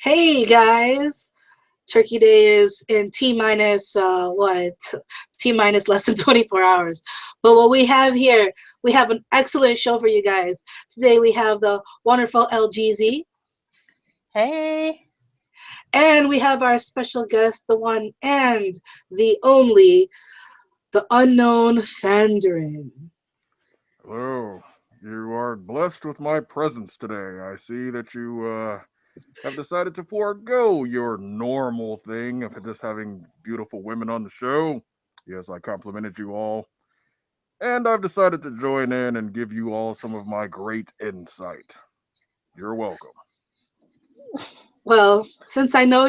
Hey guys, Turkey Day is in T minus what? T minus less than 24 hours. But what we have here, we have an excellent show for you guys. Today we have the wonderful LGZ, Hey. and we have our special guest, the one and the only, the unknown Fandarin. Hello. You are blessed with my presence today. I see that you have decided to forego your normal thing of just having beautiful women on the show. Yes, I complimented you all. And I've decided to join in and give you all some of my great insight. You're welcome. Well, So awesome. since I know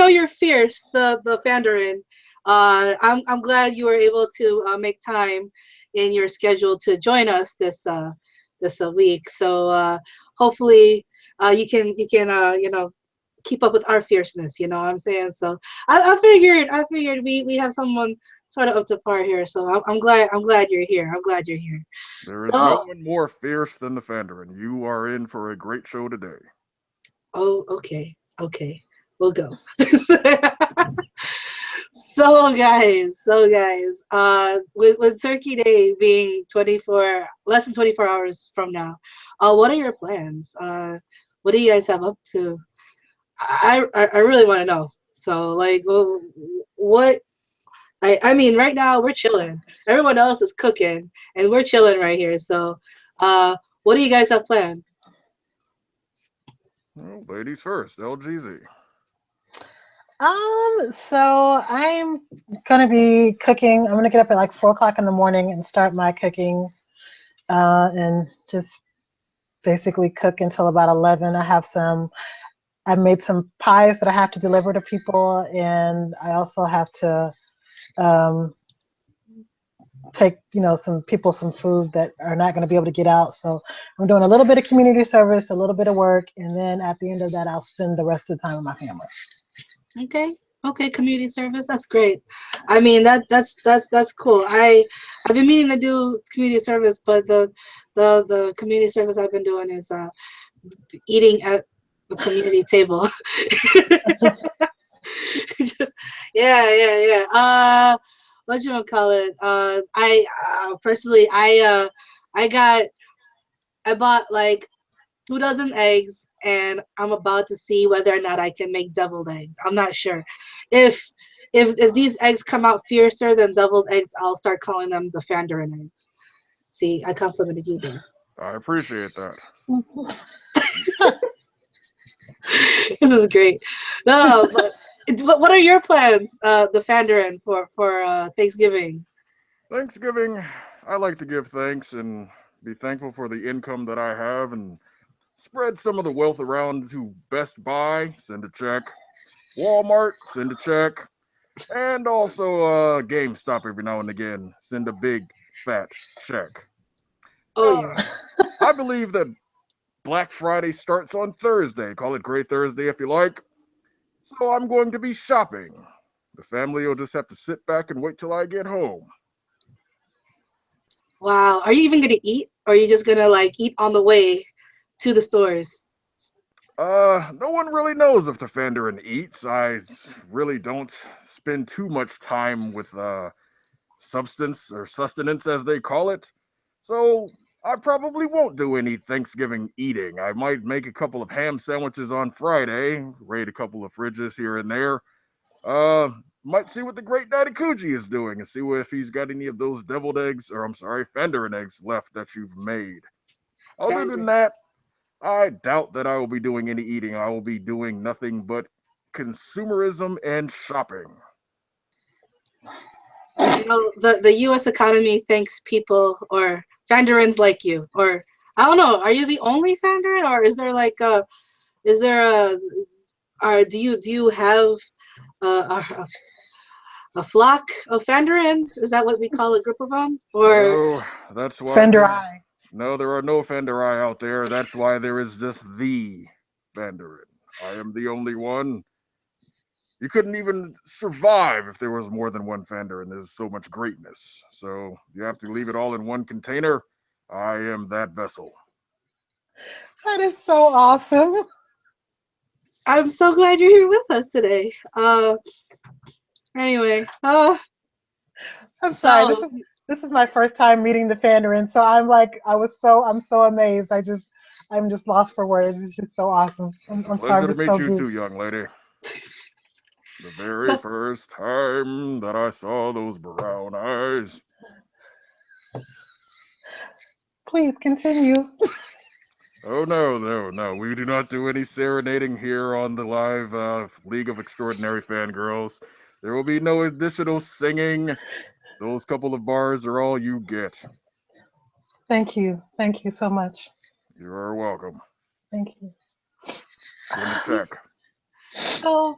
you're fierce, the Fandarin, I'm glad you were able to make time in your schedule to join us this week. So hopefully you can keep up with our fierceness. You know what I'm saying? So I figured we have someone sort of up to par here. So I'm glad you're here. I'm glad you're here. There is no So one more fierce than the Fandarin. You are in for a great show today. oh, okay, we'll go. So guys, with Turkey Day being 24 less than 24 hours from now, what are your plans? What do you guys have up to? I really want to know. So like, what? I mean, right now we're chilling. Everyone else is cooking, and we're chilling right here. So, what do you guys have planned? Well, ladies first, LGZ. So I'm gonna be cooking. I'm gonna get up at like 4 o'clock in the morning and start my cooking, and just basically cook until about 11. I made some pies that I have to deliver to people, and I also have to um, take, some people some food that are not going to be able to get out. So I'm doing a little bit of community service, a little bit of work, and then at the end of that, I'll spend the rest of the time with my family. Okay. Okay, community service. That's great. I mean that's cool. I've been meaning to do community service, but the community service I've been doing is eating at the community table. Just yeah. What you gonna call it? I personally I got I bought like 2 dozen eggs, and I'm about to see whether or not I can make deviled eggs. I'm not sure. If if these eggs come out fiercer than deviled eggs, I'll start calling them the Fandarin eggs. See, I complimented you there. I appreciate that. This is great. No, but what are your plans, the Fandarin, for Thanksgiving? Thanksgiving, I like to give thanks and be thankful for the income that I have and spread some of the wealth around to Best Buy, send a check, Walmart, send a check, and also GameStop every now and again, send a big fat check. Oh Uh, yeah. I believe that Black Friday starts on Thursday. Call it Great Thursday if you like. So I'm going to be shopping. The family will just have to sit back and wait till I get home. Wow. Are you even gonna eat, or are you just gonna like eat on the way to the stores? No one really knows if the Fandarin eats. I really don't spend too much time with substance or sustenance as they call it. So I probably won't do any Thanksgiving eating. I might make a couple of ham sandwiches on Friday, raid a couple of fridges here and there. Uh, might see what the great Daddy Kuji is doing and see if he's got any of those deviled eggs, or I'm sorry, Fandarin eggs left that you've made. Other than Fandarin. that, I doubt that I will be doing any eating. I will be doing nothing but consumerism and shopping. You know, the U.S. economy thanks people or Fandarins like you, or I don't know. Are you the only Fandarin, or is there like a is there a do you have a flock of Fandarins? Is that what we call a group of them? Or No, that's why Fender there. Eye. No, there are no Fenderai out there. That's why there is just the Fandarin. I am the only one. You couldn't even survive if there was more than one Fandarin. There's so much greatness. So you have to leave it all in one container. I am that vessel. That is so awesome. I'm so glad you're here with us today. Anyway, I'm sorry. so This is my first time meeting the Fandarin, so I'm so amazed. I'm just lost for words. It's just so awesome. It's a I'm sorry, pleasure I'm to just meet so you geeked. too, young lady. The very so first time that I saw those brown eyes. Please continue. Oh, no, no, no. We do not do any serenading here on the live League of Extraordinary Fangirls. There will be no additional singing. Those couple of bars are all you get. Thank you. Thank you so much. You are welcome. Thank you. Send a check. so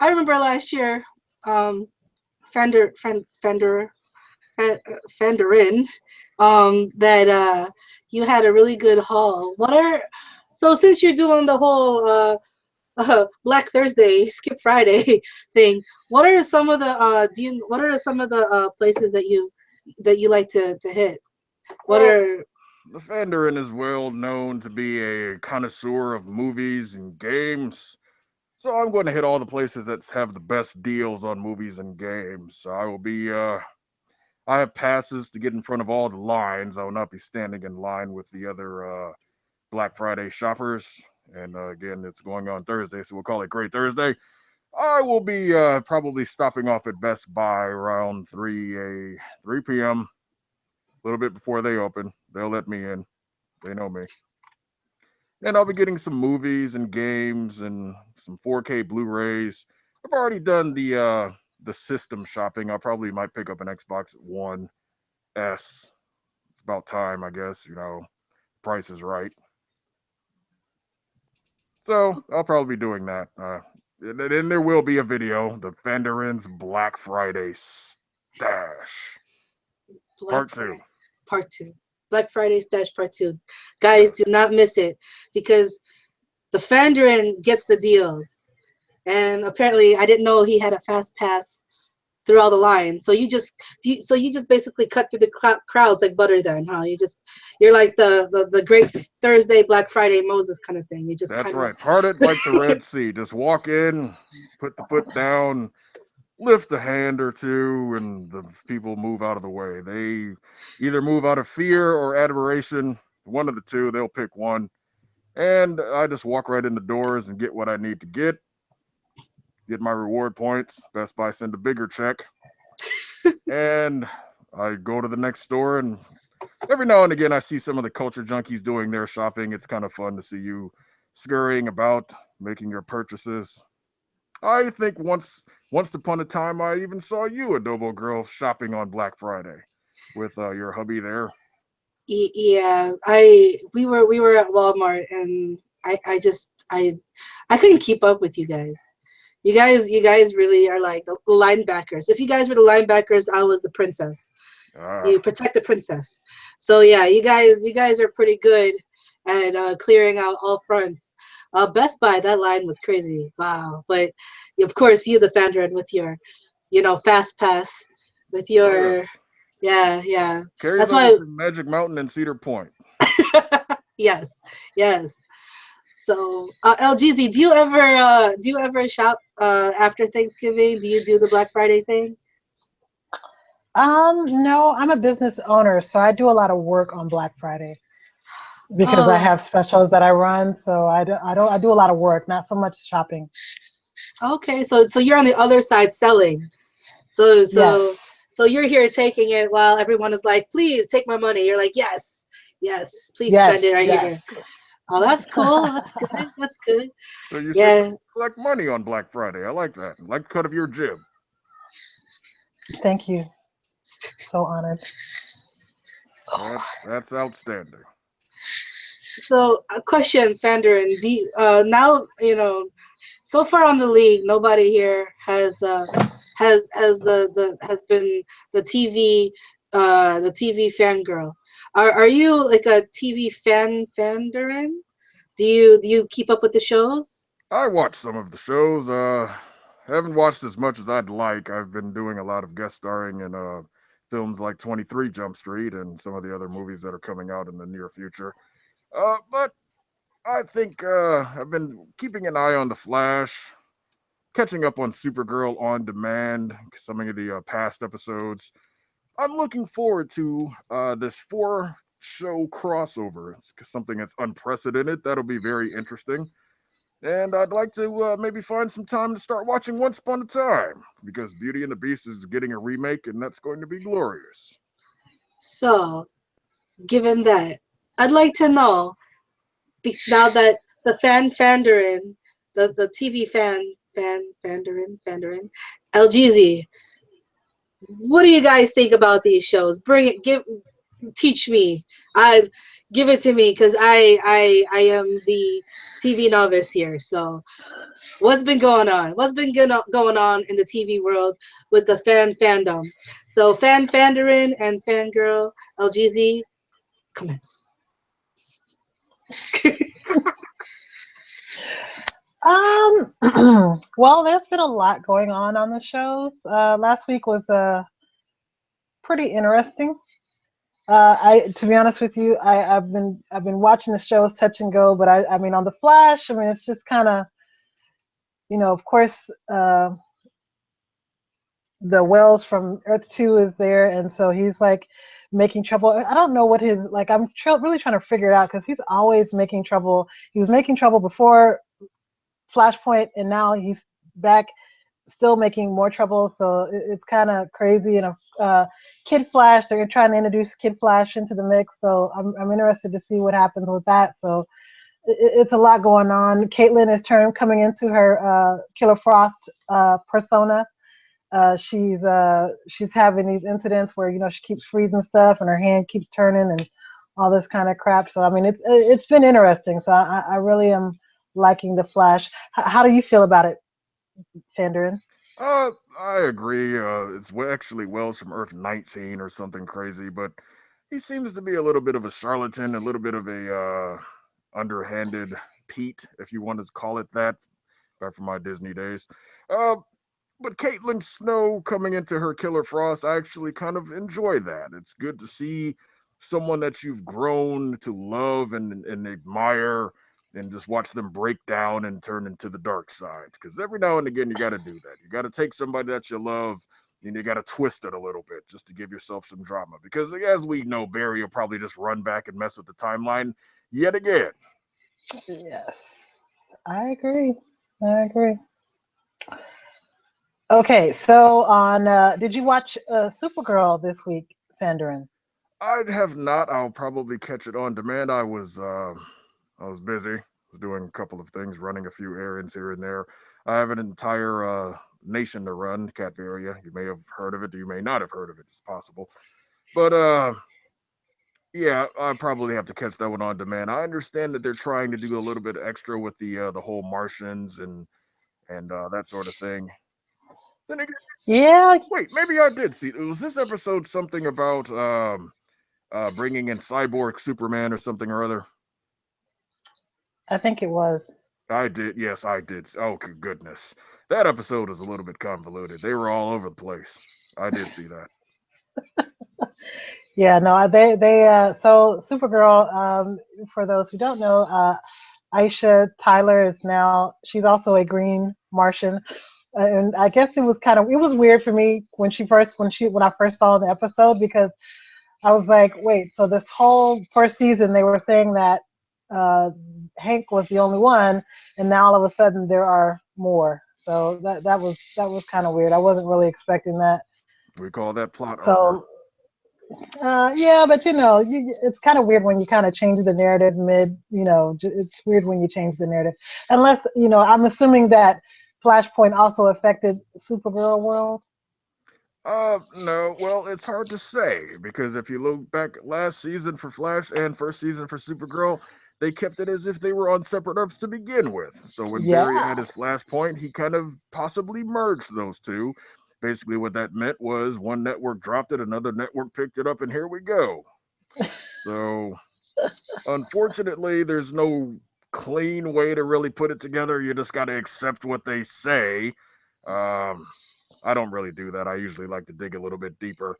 I remember last year, um, Fandarin, that you had a really good haul. What are so since you're doing the whole Black Thursday, Skip Friday thing, what are some of the what are some of the places that you like to hit? What Well, are the Fandarin is well known to be a connoisseur of movies and games. So I'm going to hit all the places that have the best deals on movies and games. So I have passes to get in front of all the lines. I will not be standing in line with the other Black Friday shoppers. And again, it's going on Thursday, so we'll call it Great Thursday. I will be probably stopping off at Best Buy around 3 p.m. A little bit before they open. They'll let me in. They know me. And I'll be getting some movies and games and some 4K Blu-rays. I've already done the system shopping. I probably might pick up an Xbox One S. It's about time, I guess. Price is right. So I'll probably be doing that. And then there will be a video, the Fandarin's Black Friday stash, Black part two. Friday Part Two? Black Friday Stash Part Two. Guys, do Yes, not miss it because the Fandarin gets the deals. And apparently, I didn't know he had a fast pass through all the lines. So you just basically cut through the crowds like butter. Then, huh? You're like the Great Thursday, Black Friday Moses kind of thing. You just that's kind of right. Part it like the Red Sea. Just walk in, put the foot down, lift a hand or two, and the people move out of the way. They either move out of fear or admiration. One of the two. They'll pick one. And I just walk right in the doors and get what I need to get my reward points. Best Buy send a bigger check. And I go to the next store, and every now and again I see some of the culture junkies doing their shopping. It's kind of fun to see you scurrying about, making your purchases. I think once upon a time I even saw you, Adobo Girl, shopping on Black Friday with your hubby there. yeah. We were at Walmart and I couldn't keep up with you guys. You guys really are like the linebackers. If you guys were the linebackers, I was the princess. You Ah, protect the princess. So yeah, you guys are pretty good at clearing out all fronts. Best Buy, that line was crazy. Wow. But of course, you the founder with your, fast pass, with oh your yes. yeah, yeah. Carries That's over why from Magic Mountain and Cedar Point. yes, yes. So LGZ, do you ever shop after Thanksgiving? Do you do the Black Friday thing? No, I'm a business owner, so I do a lot of work on Black Friday because I Oh, have specials that I run. So I do a lot of work, not so much shopping. okay. So you're on the other side selling. So so Yes, so you're here taking it while everyone is like, please take my money. You're like, yes, yes, please spend it yes, right here. yes. Oh, that's cool. That's good. That's good. So you Yeah. secretly collect money on Black Friday. I like that. I like the cut of your jib. Thank you. So honored. So That's outstanding. So a question, Fandarin. Do you, now so far on the league, nobody here has has been the TV fangirl. Are you like a TV Fandarin? Do you keep up with the shows? I watched some of the shows. Haven't watched as much as I'd like. I've been doing a lot of guest starring in films like 23 Jump Street and some of the other movies that are coming out in the near future. But I think I've been keeping an eye on the Flash, catching up on Supergirl on demand, some of the past episodes. I'm looking forward to this four-show crossover. It's something that's unprecedented. That'll be very interesting. And I'd like to maybe find some time to start watching Once Upon a Time because Beauty and the Beast is getting a remake, and that's going to be glorious. So, given that, I'd like to know now that the Fandarin, the TV Fandarin, LGZ. What do you guys think about these shows? Bring it, teach me. I give it to me because I am the TV novice here. So what's been going on? What's been going on in the TV world with the fandom? So Fandarin and Fangirl LGZ, commence. Well, there's been a lot going on the shows. Last week was pretty interesting. To be honest with you, I've been watching the shows touch and go, but I mean on the Flash, I mean it's just kind of, of course, the Wells from Earth 2 is there, and so he's like making trouble. I don't know what his like. I'm really trying to figure it out because he's always making trouble. He was making trouble before Flashpoint, and now he's back still making more trouble. So it's kind of crazy. And Kid Flash, they're trying to introduce Kid Flash into the mix. So I'm interested to see what happens with that. So it's a lot going on. Caitlin is coming into her Killer Frost persona. She's having these incidents where she keeps freezing stuff and her hand keeps turning and all this kind of crap. So I mean it's been interesting. So I really am liking the Flash. How do you feel about it, Fandarin? I agree. It's actually Wells from Earth 19 or something crazy, but he seems to be a little bit of a charlatan, a little bit of a underhanded Pete, if you want to call it that, back from my Disney days. Uh, but Caitlin Snow coming into her Killer Frost, I actually kind of enjoy that. It's good to see someone that you've grown to love and admire and just watch them break down and turn into the dark side. Because every now and again, you got to do that. You got to take somebody that you love and you got to twist it a little bit just to give yourself some drama. Because as we know, Barry will probably just run back and mess with the timeline yet again. Yes, I agree. I agree. Okay, so did you watch Supergirl this week, Fandarin? I'd have not. I'll probably catch it on demand. I was busy. I was doing a couple of things, running a few errands here and there. I have an entire nation to run, Catvaria. You may have heard of it, you may not have heard of it. It's possible, but yeah, I probably have to catch that one on demand. I understand that they're trying to do a little bit extra with the whole Martians and that sort of thing. Then again, Yeah, wait, maybe I did see. Was this episode something about bringing in Cyborg Superman or something or other? I think it was. I did. Yes, I did. Oh, goodness. That episode was a little bit convoluted. They were all over the place. I did see that. Yeah, no, they so Supergirl, for those who don't know, Aisha Tyler is now she's also a green Martian. And I guess it was weird for me when I first saw the episode because I was like, wait, so this whole first season they were saying that uh, Hank was the only one, and now all of a sudden there are more. So that was kind of weird. I wasn't really expecting that. We call that plot armor. So yeah, but it's kind of weird when you kind of change the narrative mid. It's weird when you change the narrative, unless I'm assuming that Flashpoint also affected Supergirl world. No. Well, it's hard to say because if you look back at last season for Flash and first season for Supergirl, they kept it as if they were on separate Earths to begin with. So when Barry Yeah. had his Flashpoint, he kind of possibly merged those two. Basically, what that meant was one network dropped it, another network picked it up, and here we go. So, unfortunately, there's no clean way to really put it together. You just got to accept what they say. Um, I don't really do that. I usually like to dig a little bit deeper.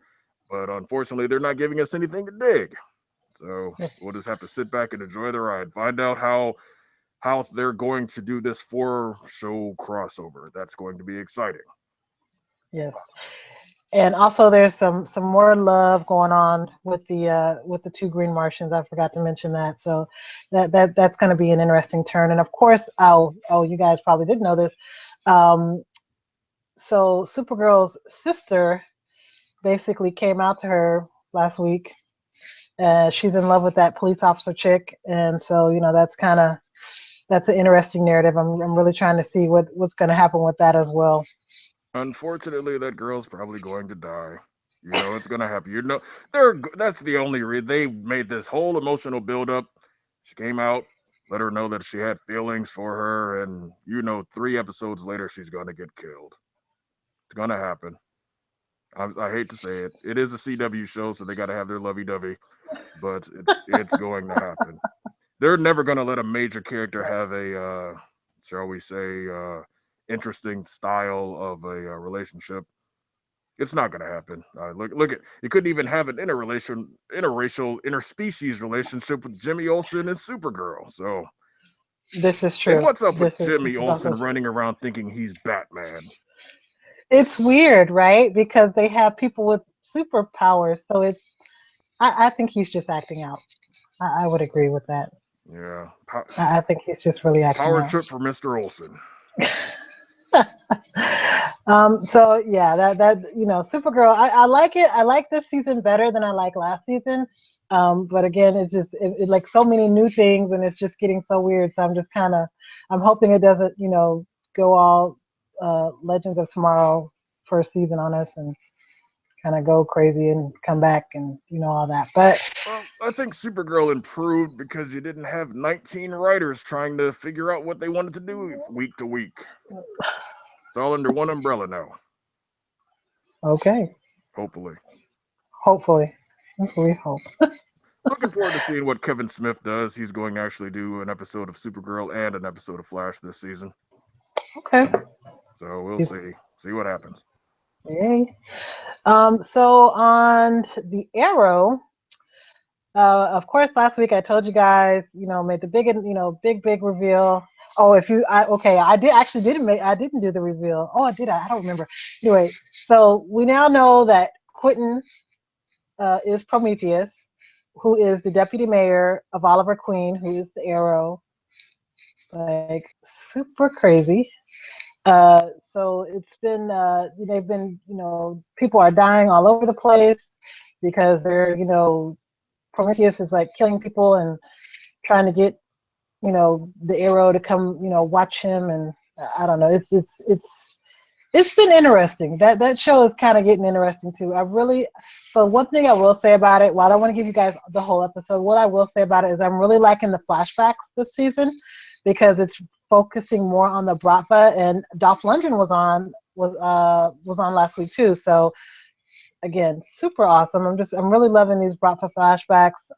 But unfortunately, they're not giving us anything to dig. So we'll just have to sit back and enjoy the ride. Find out how they're going to do this 4-show crossover. That's going to be exciting. Yes. And also, there's some more love going on with the two Green Martians. I forgot to mention that. So that's going to be an interesting turn. And of course, you guys probably didn't know this. Um, so Supergirl's sister basically came out to her last week. She's in love with that police officer chick, and so that's an interesting narrative. I'm really trying to see what's going to happen with that as well. Unfortunately, that girl's probably going to die. You know it's gonna happen. That's the only reason they made this whole emotional buildup. She came out, let her know that she had feelings for her, and 3 episodes later, she's gonna get killed. It's gonna happen. I hate to say it. It is a CW show, so they got to have their lovey-dovey, but it's going to happen. They're never gonna let a major character have shall we say, interesting style of a relationship. It's not going to happen. Look at you couldn't even have an interracial, interspecies relationship with Jimmy Olsen and Supergirl. So, This is and true. what's up with This is Jimmy also Olsen true. running around thinking he's Batman? It's weird, right? Because they have people with superpowers, so I think he's just acting out. I would agree with that. Yeah, I think he's just really acting power out. trip for Mr. Olsen. So yeah, that Supergirl. I like it. I like this season better than I like last season. But again, it's just like so many new things, and it's just getting so weird. So I'm hoping it doesn't go all Legends of Tomorrow first season on us and kind of go crazy and come back and all that. But Well, I think Supergirl improved because you didn't have 19 writers trying to figure out what they wanted to do week to week. It's all under one umbrella now. okay, Hopefully. hopefully, that's what we hope. Looking forward to seeing what Kevin Smith does. He's going to actually do an episode of Supergirl and an episode of Flash this season. Okay, So we'll see. See what happens. yay. So on the Arrow. Of course, last week I told you guys, made the big reveal. Oh, I didn't do the reveal. Oh, I did. I don't remember. Anyway, so we now know that Quentin is Prometheus, who is the deputy mayor of Oliver Queen, who is the Arrow. Like super crazy. So it's been they've been people are dying all over the place because they're Prometheus is like killing people and trying to get the Arrow to come watch him, and I don't know, it's been interesting. That show is kind of getting interesting too. So one thing I will say about it, while I don't want to give you guys the whole episode, what I will say about it is I'm really liking the flashbacks this season because it's focusing more on the Bratva, and Dolph Lundgren was on last week too. So again, super awesome. I'm really loving these Bratva flashbacks.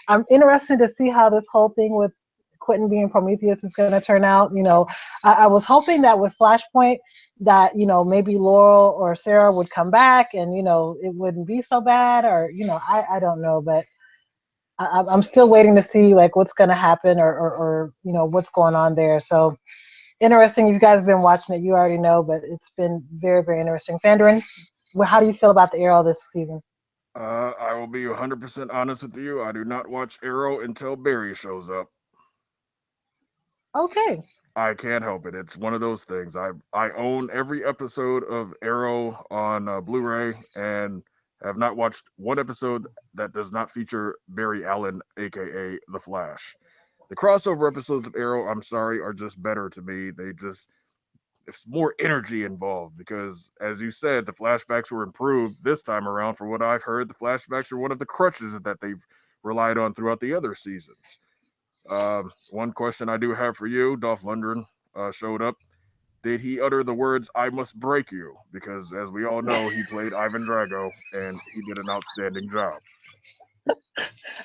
I'm interested to see how this whole thing with Quentin being Prometheus is going to turn out. I was hoping that with Flashpoint that maybe Laurel or Sarah would come back and it wouldn't be so bad, or I don't know, but I'm still waiting to see like what's going to happen or what's going on there. So interesting. If you guys have been watching it, you already know, but it's been very, very interesting. Fandarin, how do you feel about the Arrow this season? I will be 100% honest with you. I do not watch Arrow until Barry shows up. Okay. I can't help it. It's one of those things. I own every episode of Arrow on Blu-ray and have not watched one episode that does not feature Barry Allen, aka The Flash. The crossover episodes of Arrow, I'm sorry, are just better to me. There's more energy involved because, as you said, the flashbacks were improved this time around. For what I've heard, the flashbacks are one of the crutches that they've relied on throughout the other seasons. One question I do have for you: Dolph Lundgren showed up. Did he utter the words "I must break you"? Because, as we all know, he played Ivan Drago, and he did an outstanding job.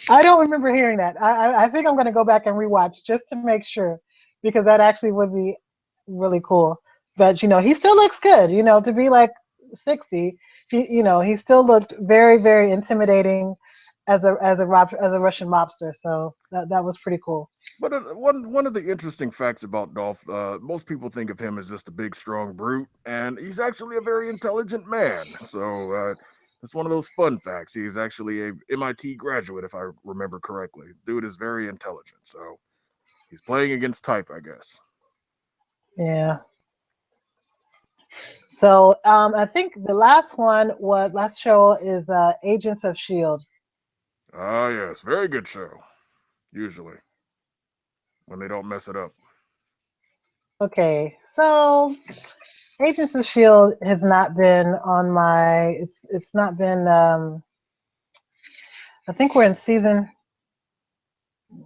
I don't remember hearing that. I think I'm going to go back and rewatch just to make sure, because that actually would be really cool. But he still looks good. To be like 60, he still looked very, very intimidating. as a Russian mobster. So that was pretty cool. But one of the interesting facts about Dolph, most people think of him as just a big, strong brute, and he's actually a very intelligent man. So it's one of those fun facts. He's actually a MIT graduate, if I remember correctly. Dude is very intelligent, so he's playing against type, I guess. Yeah. So I think the last show is Agents of Shield. Ah, yes, very good show. Usually, when they don't mess it up. Okay, so Agents of Shield has not been on my. It's not been. I think we're in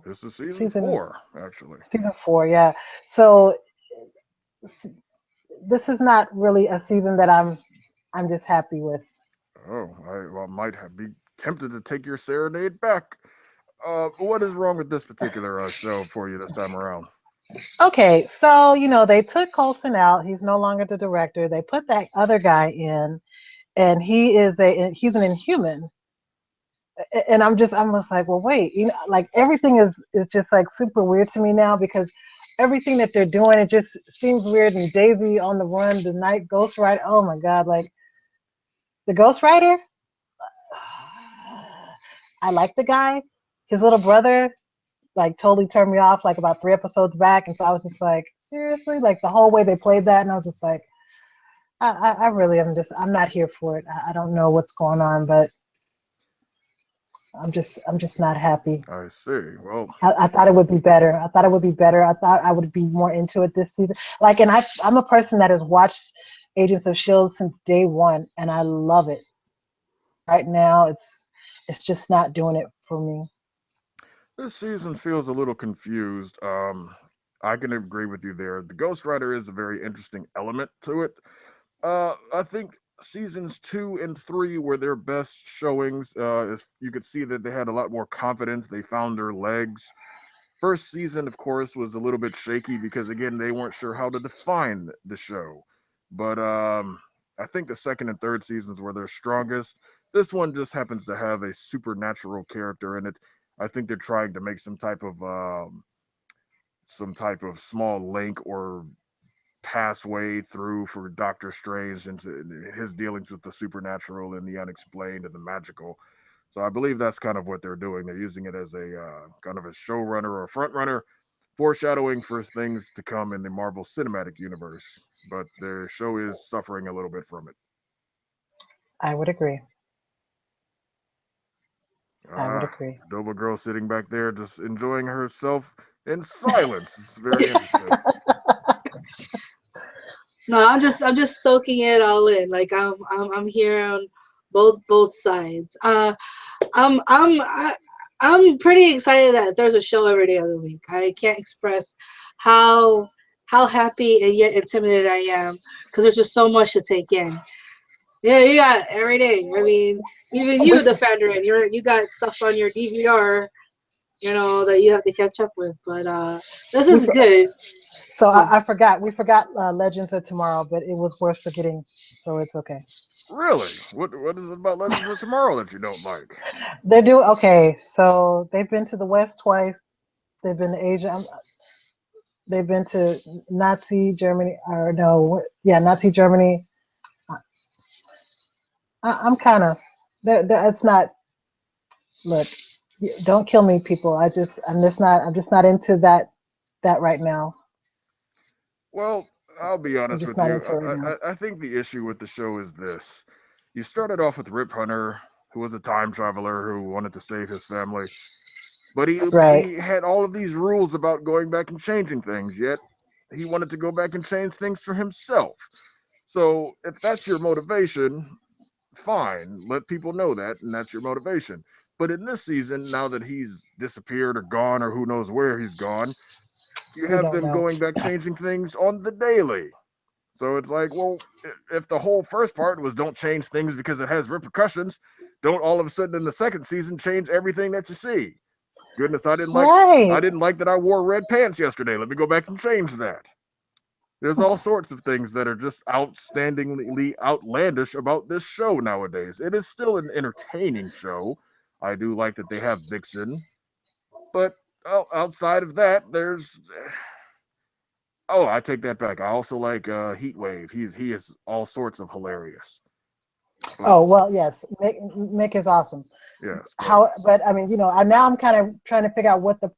This is season season 4, actually. season 4. Yeah. So this is not really a season that I'm just happy with. Oh, I might be tempted to take your serenade back. What is wrong with this particular show for you this time around? Okay, so they took Colson out. He's no longer the director. They put that other guy in, and he's an Inhuman. And I'm just like, well, wait, like everything is just like super weird to me now because everything that they're doing, it just seems weird. And Daisy on the run, the night Ghost Rider. Oh my God, like the Ghost Rider. I like the guy. His little brother like totally turned me off like about 3 episodes back, and so I was just like, seriously, like the whole way they played that, and I was just like, I really am I'm not here for it. I don't know what's going on, but I'm just not happy. I see. Well, I thought it would be better. I thought it would be better. I thought I would be more into it this season. Like, and I'm a person that has watched Agents of Shield since day one, and I love it. Right now, it's just not doing it for me. this season feels a little confused. I can agree with you there. The Ghost Rider is a very interesting element to it. I think seasons 2 and 3 were their best showings. If you could see that they had a lot more confidence. They found their legs. First season, of course, was a little bit shaky because again they weren't sure how to define the show. But I think the second and third seasons were their strongest. This one just happens to have a supernatural character in it. I think they're trying to make some type of small link or pathway through for Doctor Strange into his dealings with the supernatural and the unexplained and the magical. So I believe that's kind of what they're doing. They're using it as a kind of a showrunner or a front runner, foreshadowing for things to come in the Marvel Cinematic Universe. But their show is suffering a little bit from it. I would agree. I would Ah, agree. Doba girl sitting back there just enjoying herself in silence. It's very interesting. No, I'm just soaking it all in. Like I'm here on both sides. I'm pretty excited that there's a show every day of the week. I can't express how how happy and yet intimidated I am because there's just so much to take in. Yeah, you got every day. I mean, even We you, the Fandarin, you got stuff on your DVR, that you have to catch up with. But this we is good. so Oh, I forgot. We forgot Legends of Tomorrow, but it was worth forgetting, so it's okay. Really? What is it about Legends of Tomorrow that you don't like? They do okay. So they've been to the West twice. They've been to Asia. They've been to Nazi Germany, or no, yeah, Nazi Germany. I'm kind of. It's not. Look, don't kill me, people. I'm just not into that right now. Well, I'll be I'm honest just with not you. into it right now. I think the issue with the show is this. You started off with Rip Hunter, who was a time traveler who wanted to save his family, but Right. he had all of these rules about going back and changing things, yet he wanted to go back and change things for himself. So if that's your motivation, fine. Let people know that, and that's your motivation. But in this season, now that he's disappeared or gone or who knows where he's gone, you We have don't them know. going back changing things on the daily. So it's like, well, if the whole first part was don't change things because it has repercussions, don't all of a sudden in the second season change everything that you see. Goodness, I Right. didn't like that I wore red pants yesterday. Let me go back and change that. There's all sorts of things that are just outstandingly outlandish about this show nowadays. It is still an entertaining show. I do like that they have Vixen, but outside of that, there's oh, I take that back. I also like Heat Wave. He is all sorts of hilarious. But Oh well, yes, Mick is awesome. yes, but How, but I mean, now I'm kind of trying to figure out what the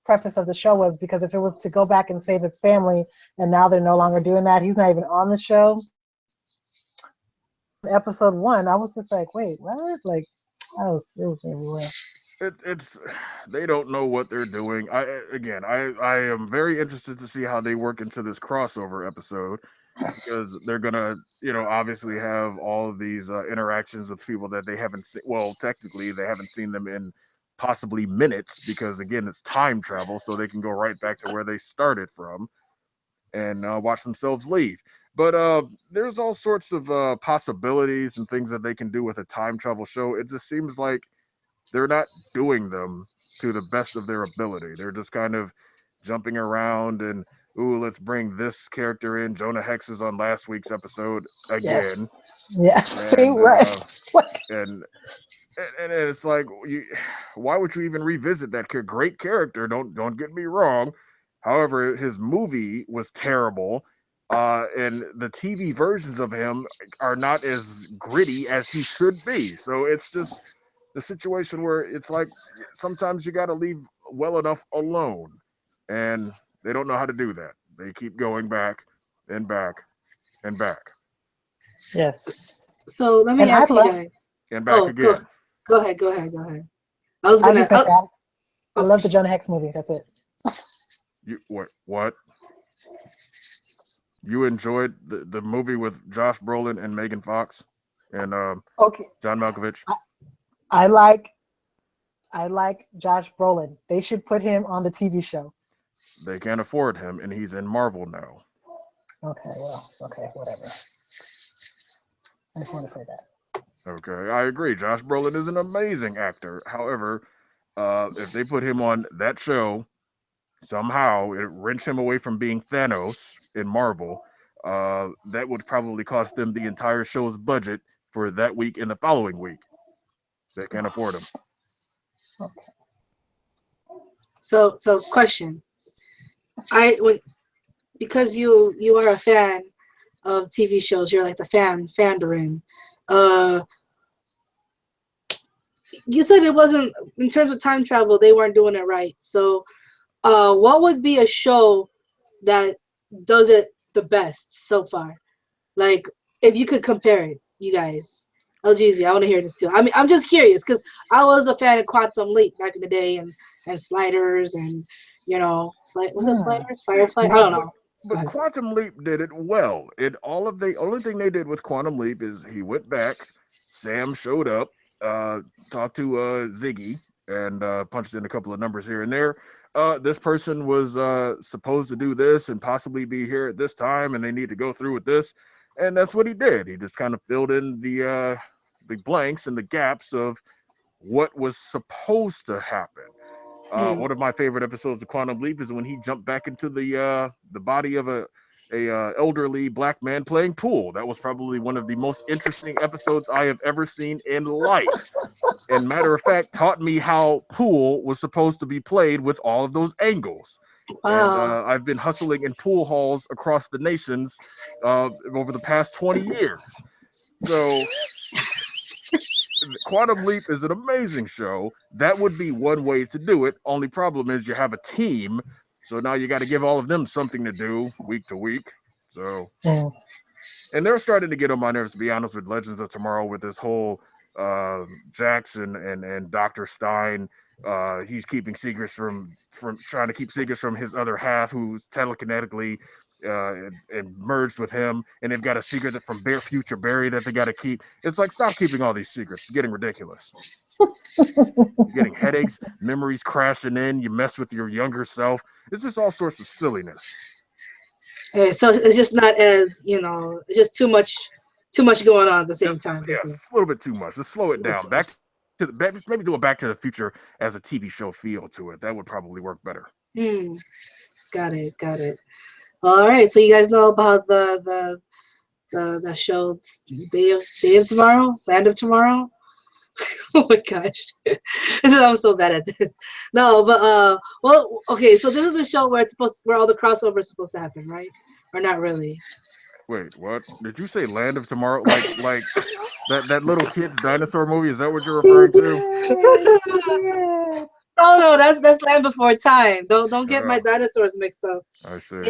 preface of the show was, because if it was to go back and save his family, and now they're no longer doing that, he's not even on the show. Episode 1, I was just like, wait, what? Like, oh, it was everywhere. it's they don't know what they're doing. I am very interested to see how they work into this crossover episode because they're gonna obviously have all of these interactions with people that they haven't seen. Well, technically they haven't seen them in possibly minutes because again it's time travel, so they can go right back to where they started from and watch themselves leave. But there's all sorts of possibilities and things that they can do with a time travel show. It just seems like they're not doing them to the best of their ability. They're just kind of jumping around and ooh, let's bring this character in. Jonah Hex was on last week's episode again, Yes. Yeah. See, and right. Like, and and it's like why would you even revisit that great character? Don't get me wrong. However, his movie was terrible. And the TV versions of him are not as gritty as he should be. So it's just the situation where it's like sometimes you got to leave well enough alone, and they don't know how to do that. They keep going back and back and back yes. So let me And I ask you love, guys. and back Oh, again. go ahead, go ahead, go ahead. I was I was gonna. just gonna say, I Oh, love the Jonah Hex movie. That's it. You what? You enjoyed the movie with Josh Brolin and Megan Fox and Okay. John Malkovich? I like Josh Brolin. They should put him on the TV show. They can't afford him, and he's in Marvel now. Okay, well, okay, whatever. I just want to say that. Okay, I agree. Josh Brolin is an amazing actor. However, if they put him on that show, somehow it wrench him away from being Thanos in Marvel. That would probably cost them the entire show's budget for that week and the following week. They can't afford him. Okay. so question. Because you are a fan of TV shows, you're like the Fandarin. Uh, you said it wasn't in terms of time travel, they weren't doing it right. So, what would be a show that does it the best so far? Like, if you could compare it, you guys. LGZ, I want to hear this too. I mean, I'm just curious because I was a fan of Quantum Leap back in the day, and Sliders, and was it Sliders, Firefly? I don't know. But Quantum Leap did it well. The only thing they did with Quantum Leap is he went back, Sam showed up, talked to Ziggy, and punched in a couple of numbers here and there. This person was supposed to do this and possibly be here at this time, and they need to go through with this, and that's what he did. He just kind of filled in the blanks and the gaps of what was supposed to happen. One of my favorite episodes of Quantum Leap is when he jumped back into the body of a elderly black man playing pool. That was probably one of the most interesting episodes I have ever seen in life. And matter of fact, taught me how pool was supposed to be played with all of those angles. And Wow. I've been hustling in pool halls across the nations over the past 20 years. So Quantum Leap is an amazing show. That would be one way to do it. Only problem is you have a team, so now you got to give all of them something to do week to week. So, and they're starting to get on my nerves, to be honest, with Legends of Tomorrow, with this whole Jackson and Dr. Stein. He's keeping secrets from trying to keep secrets from his other half, who's telekinetically and merged with him, and they've got a secret that from future Barry that they got to keep. It's like, stop keeping all these secrets. It's getting ridiculous. You're getting headaches, memories crashing in. You mess with your younger self. It's just all sorts of silliness. Okay, so it's just not as it's just too much going on at the same time. Yes, it's a little bit too much. Let's slow it down. Maybe do a Back to the Future as a TV show feel to it. That would probably work better. Got it. All right, so you guys know about the show Day of Tomorrow, Land of Tomorrow. Oh my gosh. I'm so bad at this. No, but well, okay, so this is the show where where all the crossovers are supposed to happen, right? Or not really? Wait, what? Did you say Land of Tomorrow? Like that little kid's dinosaur movie? Is that what you're She referring to? did. She did. No, that's Land Before Time. Don't get my Yeah, dinosaurs mixed up. I see.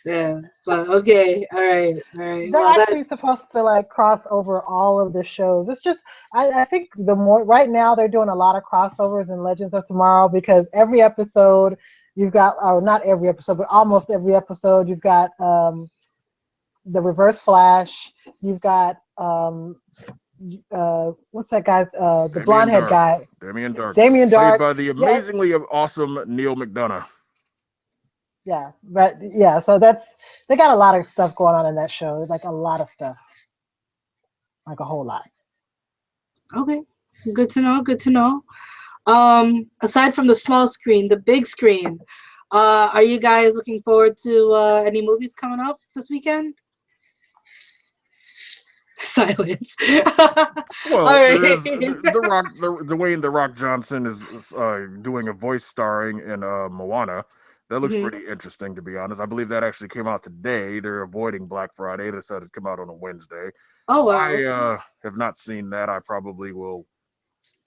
Yeah. But okay, all right. They're Well, that actually supposed to like cross over all of the shows. It's just I think the more right now they're doing a lot of crossovers in Legends of Tomorrow because every episode you've got, or not every episode, but almost every episode you've got the Reverse Flash, you've got what's that guy's the blonde Damien head Dark. guy, Damien Dark. Damien Played Dark. by the Yeah, amazingly awesome Neil McDonough. yeah, but yeah, so that's they got a lot of stuff going on in that show, like a lot of stuff, like a whole lot. okay. Good to know. Good to know. Aside from the small screen, the big screen, are you guys looking forward to any movies coming up this weekend? Silence. All Well, there right. is the Rock. Dwayne the Rock Johnson is doing a voice starring in Moana. That looks Mhm. pretty interesting, to be honest. I believe that actually came out today. They're avoiding Black Friday. They said it come out on a Wednesday. Oh wow. I Okay. have not seen that. I probably will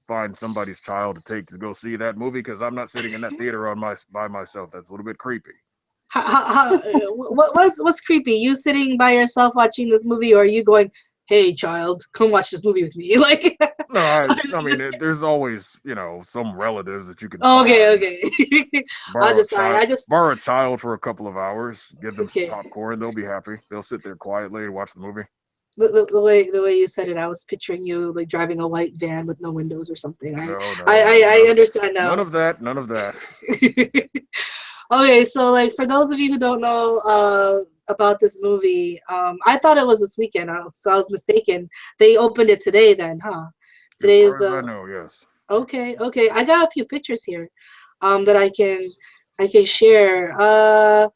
find somebody's child to take to go see that movie because I'm not sitting in that theater on my by myself. That's a little bit creepy. What's creepy? You sitting by yourself watching this movie, or are you going, "Hey, child, come watch this movie with me"? Like, No, I mean, there's always some relatives that you can okay, find. okay. I just, I just, Borrow a child for a couple of hours, give them some okay. popcorn, they'll be happy. They'll sit there quietly and watch the movie. The way you said it, I was picturing you like driving a white van with no windows or something. I No, I no, no, I, I understand none now. of that, none of that. Okay, so like for those of you who don't know about this movie, I thought it was this weekend, so I was mistaken. They opened it today, then, huh? As Today is far as I the know, yes. okay. I got a few pictures here, that I can share.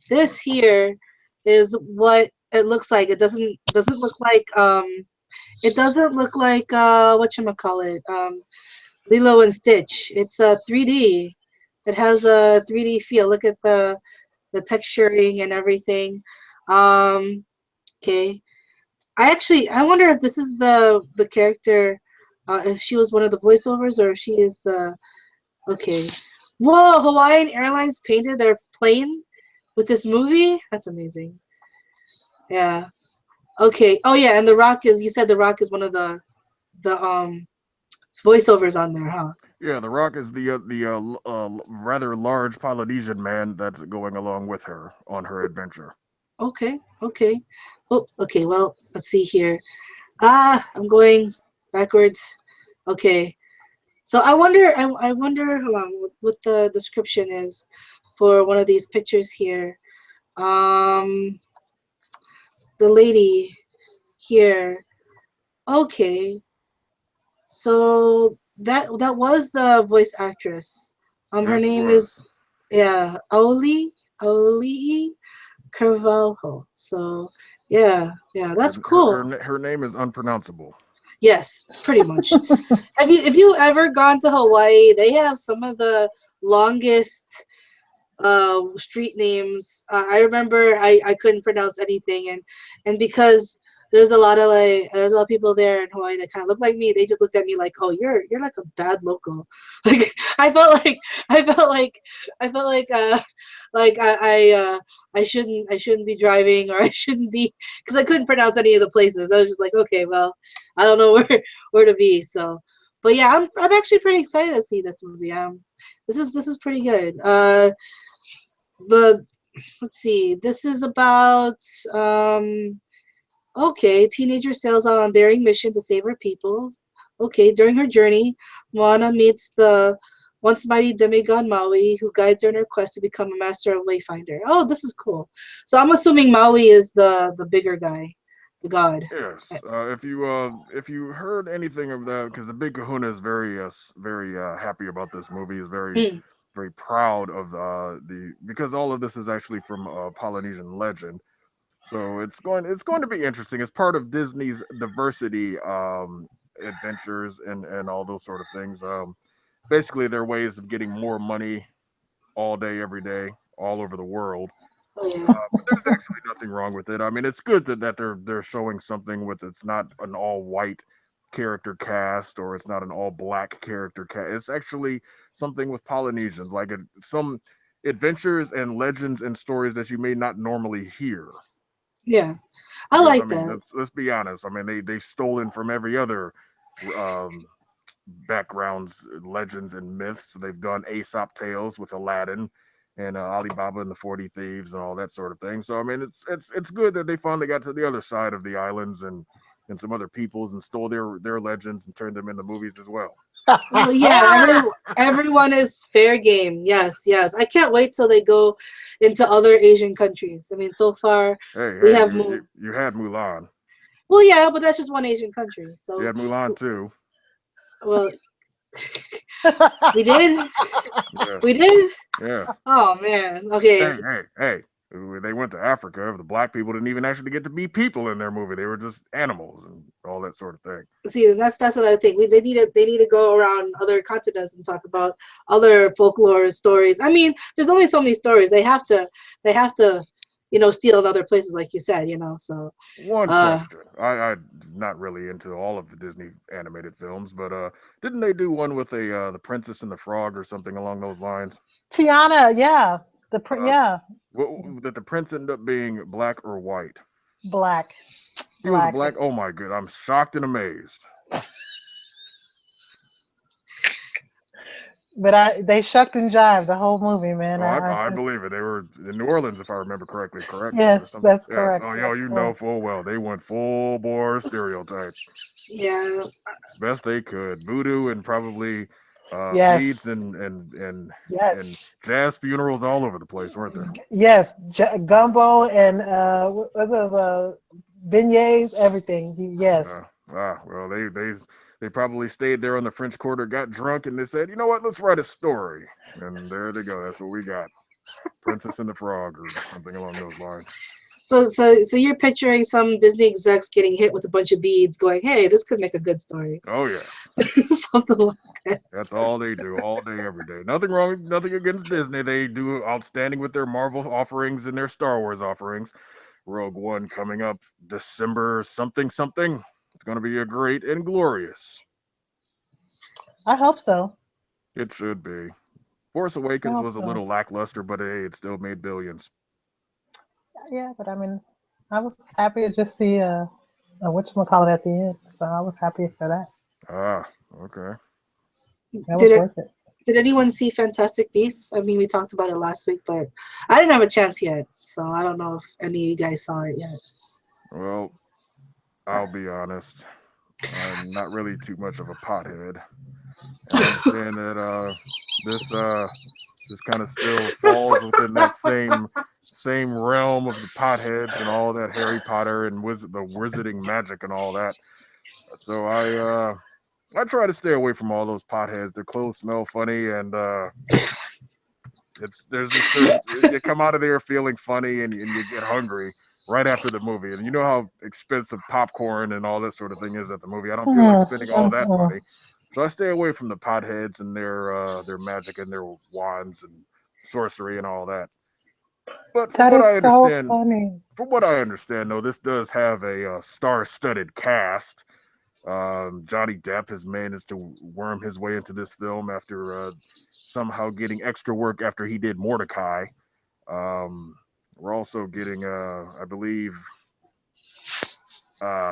This here is what it looks like. It doesn't look like whatchamacallit, Lilo and Stitch. It's a 3D. It has a 3D feel. Look at the texturing and everything. Um, okay. I wonder if this is the character, if she was one of the voiceovers or if she is the okay. Whoa, Hawaiian Airlines painted their plane with this movie? That's amazing. Yeah. Okay. Oh yeah, and The Rock is you said The Rock is one of the voiceovers on there, huh? Yeah, The Rock is the rather large Polynesian man that's going along with her on her adventure. Okay. Oh, okay. Well, let's see here. Ah, I'm going backwards. Okay. So I wonder, hold on, what the description is for one of these pictures here. Um, the lady here. Okay. So that was the voice actress. Her Yes, it name was. is, yeah, Oli Carvalho. So yeah, that's cool. Her name is unpronounceable. Yes, pretty much. Have you ever gone to Hawaii? They have some of the longest street names. I remember I couldn't pronounce anything, and because there's a lot of people there in Hawaii that kind of look like me. They just looked at me like, oh, you're like a bad local. Like I felt like I shouldn't be driving, or I shouldn't be, because I couldn't pronounce any of the places. I was just like, okay, well, I don't know where to be. So, but yeah, I'm actually pretty excited to see this movie. This is pretty good. The Let's see. This is about okay, teenager sails out on daring mission to save her peoples. Okay, during her journey, Moana meets the once mighty demigod Maui, who guides her in her quest to become a master of Wayfinder. Oh, this is cool. So I'm assuming Maui is the bigger guy, the god. Yes. If you heard anything of that, because the Big Kahuna is very happy about this movie. Is Hmm. very proud of the because all of this is actually from Polynesian legend. So it's going to be interesting. It's part of Disney's diversity adventures and all those sort of things. Basically, they're ways of getting more money all day, every day, all over the world. Oh yeah. But there's actually nothing wrong with it. I mean, it's good that they're showing something with it's not an all white character cast or it's not an all black character cast. It's actually something with Polynesians, like some adventures and legends and stories that you may not normally hear. Yeah. I Because I like mean, that. let's be honest. I mean, they've stolen from every other um, backgrounds, legends, and myths. They've done Aesop tales with Aladdin and Alibaba and the 40 Thieves and all that sort of thing. So I mean, it's good that they finally got to the other side of the islands and some other peoples and stole their legends and turned them into movies as well. Well, yeah, everyone is fair game. Yes, yes. I can't wait till they go into other Asian countries. I mean, so far Hey, we hey, have you you, moved. you had Mulan. Well, yeah, but that's just one Asian country. You So, had Mulan too. well, we did, Yeah, we did. yeah. Oh man. Okay. Hey. They went to Africa. The black people didn't even actually get to be people in their movie. They were just animals and all that sort of thing. See, and that's another thing. They need to go around other continents and talk about other folklore stories. I mean, there's only so many stories. They have to, steal in other places, like you said. So. One Uh, question. I'm not really into all of the Disney animated films, but didn't they do one with the Princess and the Frog or something along those lines? Tiana, yeah, Uh, yeah, that the prince ended up being black or white? black, He was black. black. Oh my god, I'm shocked and amazed. But they shucked and jived the whole movie, man. Oh, I I just believe it. They were in New Orleans, if I remember correctly. Correct yes, or something. that's Yeah. correct. Oh, yo, That's you know correct. full well they went full bore stereotype. yeah. Best they could. Voodoo and probably Yes, beads and yes, jazz funerals all over the place, weren't there? yes. Gumbo and what the beignets, everything. Yes. Well, they probably stayed there on the French Quarter, got drunk, and they said, you know what, let's write a story. And there they go. That's what we got. Princess and the Frog or something along those lines. So you're picturing some Disney execs getting hit with a bunch of beads, going, "Hey, this could make a good story." Oh yes. Something like that. That's all they do, all day, every day. Nothing wrong, nothing against Disney. They do outstanding with their Marvel offerings and their Star Wars offerings. Rogue One coming up December something something. It's going to be a great and glorious. I hope so. It should be. Force I Awakens hope was a so. little lackluster, but hey, it still made billions. Yeah, but I mean, I was happy to just see a whatchamacallit at the end. So I was happy for that. Ah, okay. That Did was it? worth it. Did anyone see Fantastic Beasts? I mean, we talked about it last week, but I didn't have a chance yet, so I don't know if any of you guys saw it yet. Well, I'll be honest. I'm not really too much of a pothead. I understand that this kind of still falls within that same realm of the potheads and all that Harry Potter and the wizarding magic and all that. So I try to stay away from all those potheads. Their clothes smell funny and there's a certain you come out of there feeling funny and you get hungry right after the movie. And you know how expensive popcorn and all that sort of thing is at the movie. I don't feel like spending all that Mm-mm. money. So I stay away from the potheads and their magic and their wands and sorcery and all that. But That is so funny. from what I understand, though, this does have a star-studded cast. Johnny Depp has managed to worm his way into this film after somehow getting extra work after he did Mordecai. We're also getting, I believe,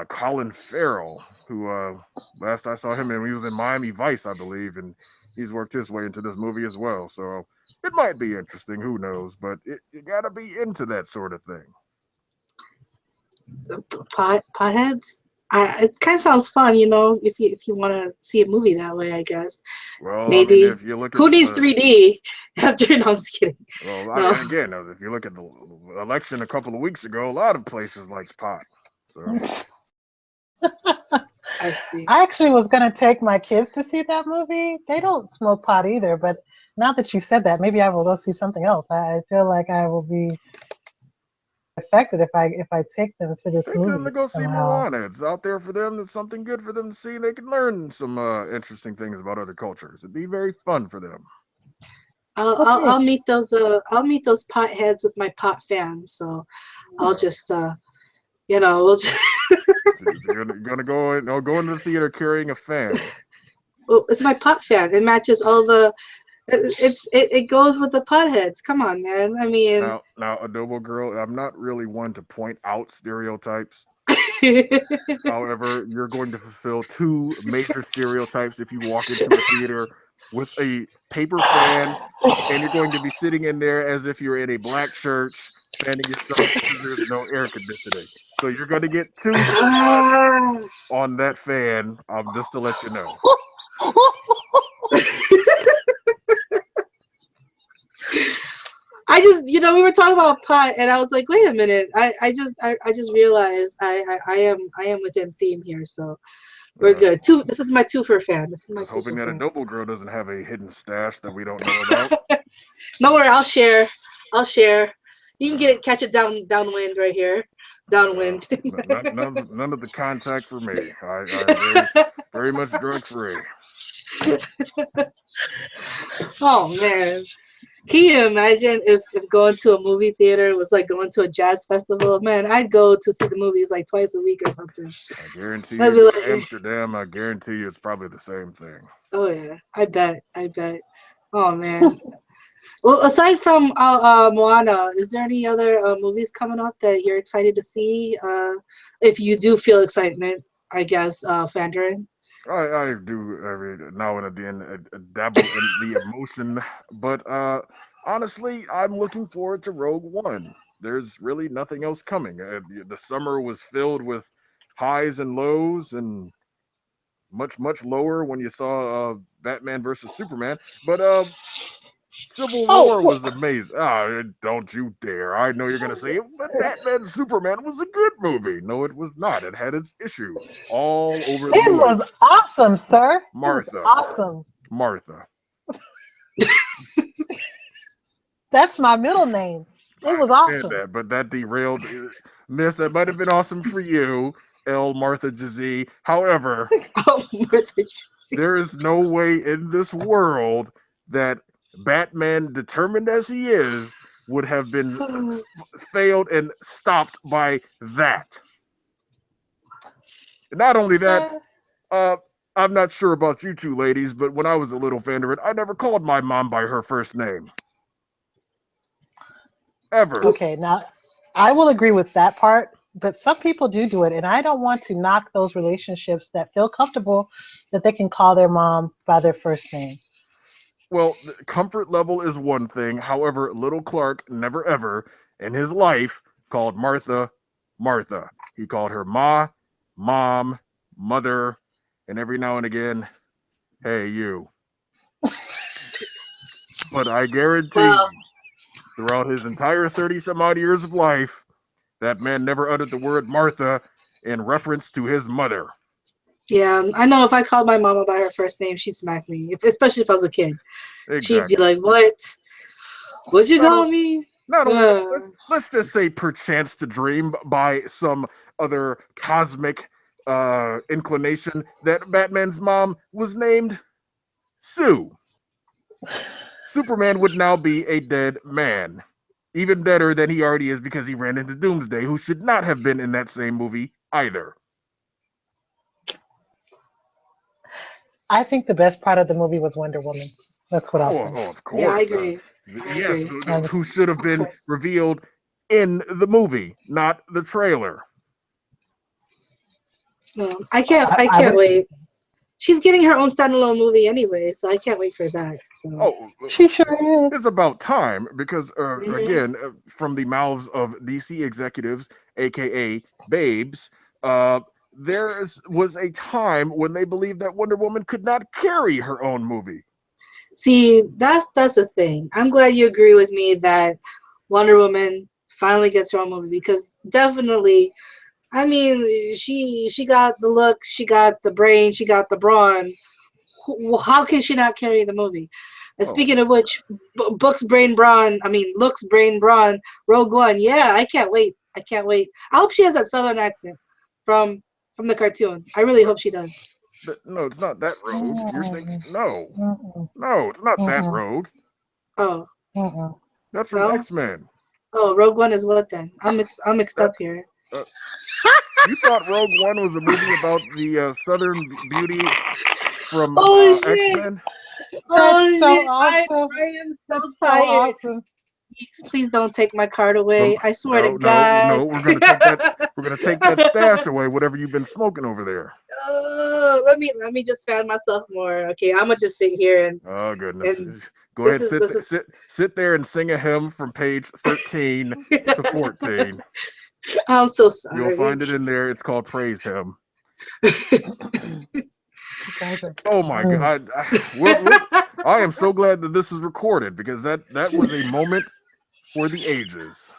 Colin Farrell, who last I saw him, and he was in Miami Vice, I believe, and he's worked his way into this movie as well. So it might be interesting. Who knows? But you got to be into that sort of thing. Potheads. It kind of sounds fun, if you want to see a movie that way, I guess. Well, I mean, Maybe. if you look at Who needs the 3D after? No, I'm just kidding. well, No. again, if you look at the election a couple of weeks ago, a lot of places liked pot. So I see. I actually was gonna take my kids to see that movie. They don't smoke pot either, but now that you said that, maybe I will go see something else. I feel like I will be affected if I take them to this Take them to movie go see somehow. Moana. It's out there for them. It's something good for them to see. They can learn some interesting things about other cultures. It'd be very fun for them. Okay. I'll meet those potheads with my pot fans. So I'll just we'll just So you're gonna go into the theater carrying a fan. well, it's my pot fan. It matches all the it goes with the potheads. Come on, man. I mean Now, Adobo Girl, I'm not really one to point out stereotypes. However, you're going to fulfill two major stereotypes if you walk into a theater with a paper fan, and you're going to be sitting in there as if you're in a black church, fanning yourself because there's no air conditioning. So you're going to get two spots on that fan, just to let you know. I just, we were talking about pot, and I was like, wait a minute. I just realized I am within theme here, so we're good. This is my twofer fan. This is my Just hoping twofer that fan. Adobo Girl doesn't have a hidden stash that we don't know about. No worry, I'll share. You can catch it downwind right here. Downwind. None of the contact for me. I'm very much drug free. Oh man. Can you imagine if going to a movie theater was like going to a jazz festival? Man, I'd go to see the movies like twice a week or something. I guarantee I'd be you, like, Amsterdam, I guarantee you it's probably the same thing. oh yeah, I bet. Oh man. Well, aside from Moana, is there any other movies coming up that you're excited to see? If you do feel excitement, I guess, Fandarin. I do every now and again dabble in the emotion, but honestly, I'm looking forward to Rogue One. There's really nothing else coming. The summer was filled with highs and lows, and much lower when you saw Batman versus Superman. But Civil War Oh, was amazing. Ah, don't you dare! I know you're gonna say, but Batman Superman was a good movie. No, it was not. It had its issues all over the it movie. was awesome, sir. It was Martha, awesome. Martha. That's my middle name. It was I understand awesome. that, but that derailed. Miss, that might have been awesome for you, L. Martha Jazee. However, Oh, there is no way in this world that Batman, determined as he is, would have been failed and stopped by that. Not only that, uh, I'm not sure about you two ladies, but when I was a little Fandarin, I never called my mom by her first name. Ever. Okay, now I will agree with that part, but some people do it, and I don't want to knock those relationships that feel comfortable that they can call their mom by their first name. Well, the comfort level is one thing. However, little Clark never ever in his life called Martha Martha. He called her Ma, Mom, Mother, and every now and again, hey, you. But I guarantee you, well, throughout his entire 30 some odd years of life, that man never uttered the word Martha in reference to his mother. yeah, I know if I called my mama by her first name, she'd smack me. Especially if I was a kid, she'd be Exactly. like, "What? What'd you call So, me?" not only that, Uh, let's just say perchance to dream by some other cosmic inclination that Batman's mom was named Sue. Superman would now be a dead man. Even deader than he already is because he ran into Doomsday, who should not have been in that same movie either. I think the best part of the movie was Wonder Woman. That's what I'll say. Of yeah, I course. agree. I Yes, agree. who should have Of been course. revealed in the movie, not the trailer. No, I I can't would. wait. She's getting her own standalone movie anyway, so I can't wait for that. So. Oh, She sure is. it's about time because, Mhm. again, from the mouths of DC executives, aka babes, there was a time when they believed that Wonder Woman could not carry her own movie. See, that's the thing. I'm glad you agree with me that Wonder Woman finally gets her own movie because definitely, I mean, she got the looks, she got the brain, she got the brawn. How can she not carry the movie? And Oh, speaking of which, looks, brain, brawn. Rogue One. Yeah, I can't wait I can't wait. I hope she has that Southern accent from the cartoon. I really hope she does. No, it's not that rogue. You're thinking no, Mm-mm. no, it's not that Mm-mm. rogue. Oh Mm-mm. That's from no. X-Men. Oh, Rogue One is what then? I'm mixed up That's here. uh, you thought Rogue One was a movie about the Southern Beauty from Oh shit! X-Men? That's Oh so shit! awesome. I am so That's so tired. awesome. Please don't take my card Some away. I swear to no, no, God. no. We're gonna take that. We're gonna take that stash away. Whatever you've been smoking over there. Let me just fan myself more. Okay, I'm gonna just sit here Oh goodness. and Go this ahead, is sit there and sing a hymn from page 13 to 14. I'm so You'll sorry. find it in there. It's called Praise Him. You guys are. Oh my Mm. God. I am so glad that this is recorded because that was a moment for the ages.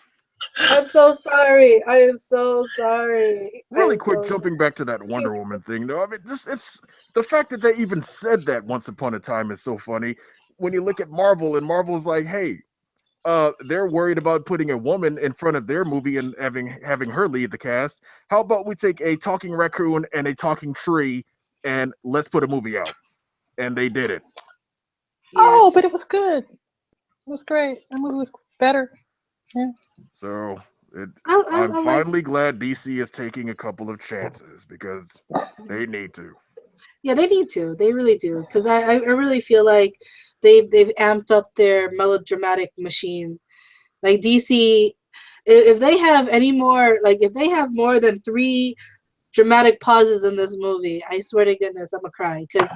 I'm so sorry. I am so sorry. I Really am quick, so jumping back to that Wonder Woman thing, though. I mean, just it's the fact that they even said that once upon a time is so funny. When you look at Marvel, and Marvel's like, hey, they're worried about putting a woman in front of their movie and having her lead the cast. How about we take a talking raccoon and a talking tree and let's put a movie out? And they did it. Oh, Yes. but it was good. It was great. That movie was better. Yeah. So I I'm like. finally glad DC is taking a couple of chances because they need to. Yeah, they need to. They really do. Because I really feel like they've amped up their melodramatic machine. Like DC, if they have any more, like if they have more than 3 dramatic pauses in this movie, I swear to goodness, I'm gonna cry. Because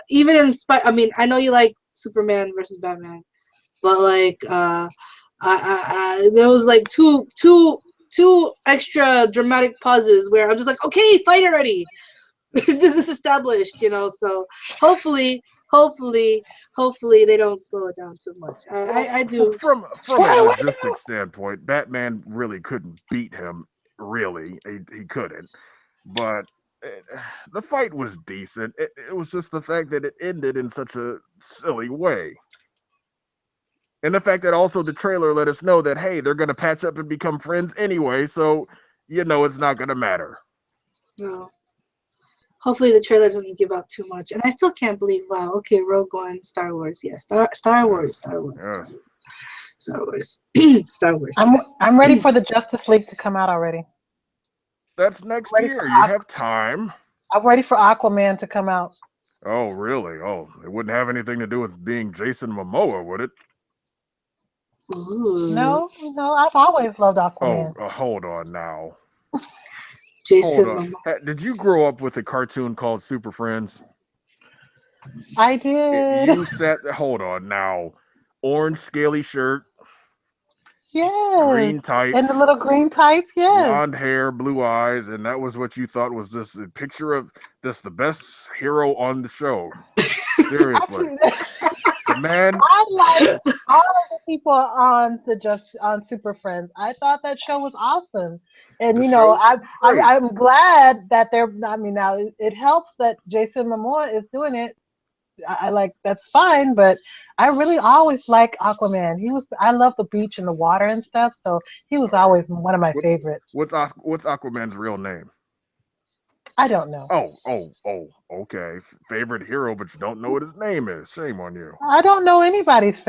even in spite, I mean, I know you like Superman versus Batman, but like, there was like two extra dramatic pauses where I'm just like, okay, fight already. This established, So hopefully, hopefully they don't slow it down too much. I do. From a Wait, logistics standpoint, Batman really couldn't beat him. Really, he couldn't. But it, the fight was decent. It was just the fact that it ended in such a silly way. And the fact that also the trailer let us know that, hey, they're going to patch up and become friends anyway, so it's not going to matter. No. Hopefully the trailer doesn't give out too much. And I still can't believe, wow, okay, Rogue One, Star Wars, yes. Star Wars, Yes. Star Wars, Yes. Star Wars. Star Wars, I'm yes. I'm ready for the Justice League to come out already. That's next year. You have time. I'm ready for Aquaman to come out. Oh, really? Oh, it wouldn't have anything to do with being Jason Momoa, would it? Ooh, No, I've always loved Oh, Aquaman. hold on now. Hold Jason on. Momoa. Did you grow up with a cartoon called Super Friends? I did. You sat. Hold on now. Orange scaly shirt, green Yes. And the tights, little green tights, yes. blonde hair, blue eyes, and that was what you thought was this a picture of this the best hero on the show. Seriously, Actually, the man. I like all of the people on Super Friends. I thought that show was awesome, and The show was great. I'm glad that they're. I mean, now it helps that Jason Momoa is doing it. I like that's fine, but I really always like Aquaman. I love the beach and the water and stuff, so he was Okay. always one of my What's favorites. what's Aquaman's real name? I don't know. Oh. Okay. Favorite hero, but you don't know what his name is. Shame on you. I don't know anybody's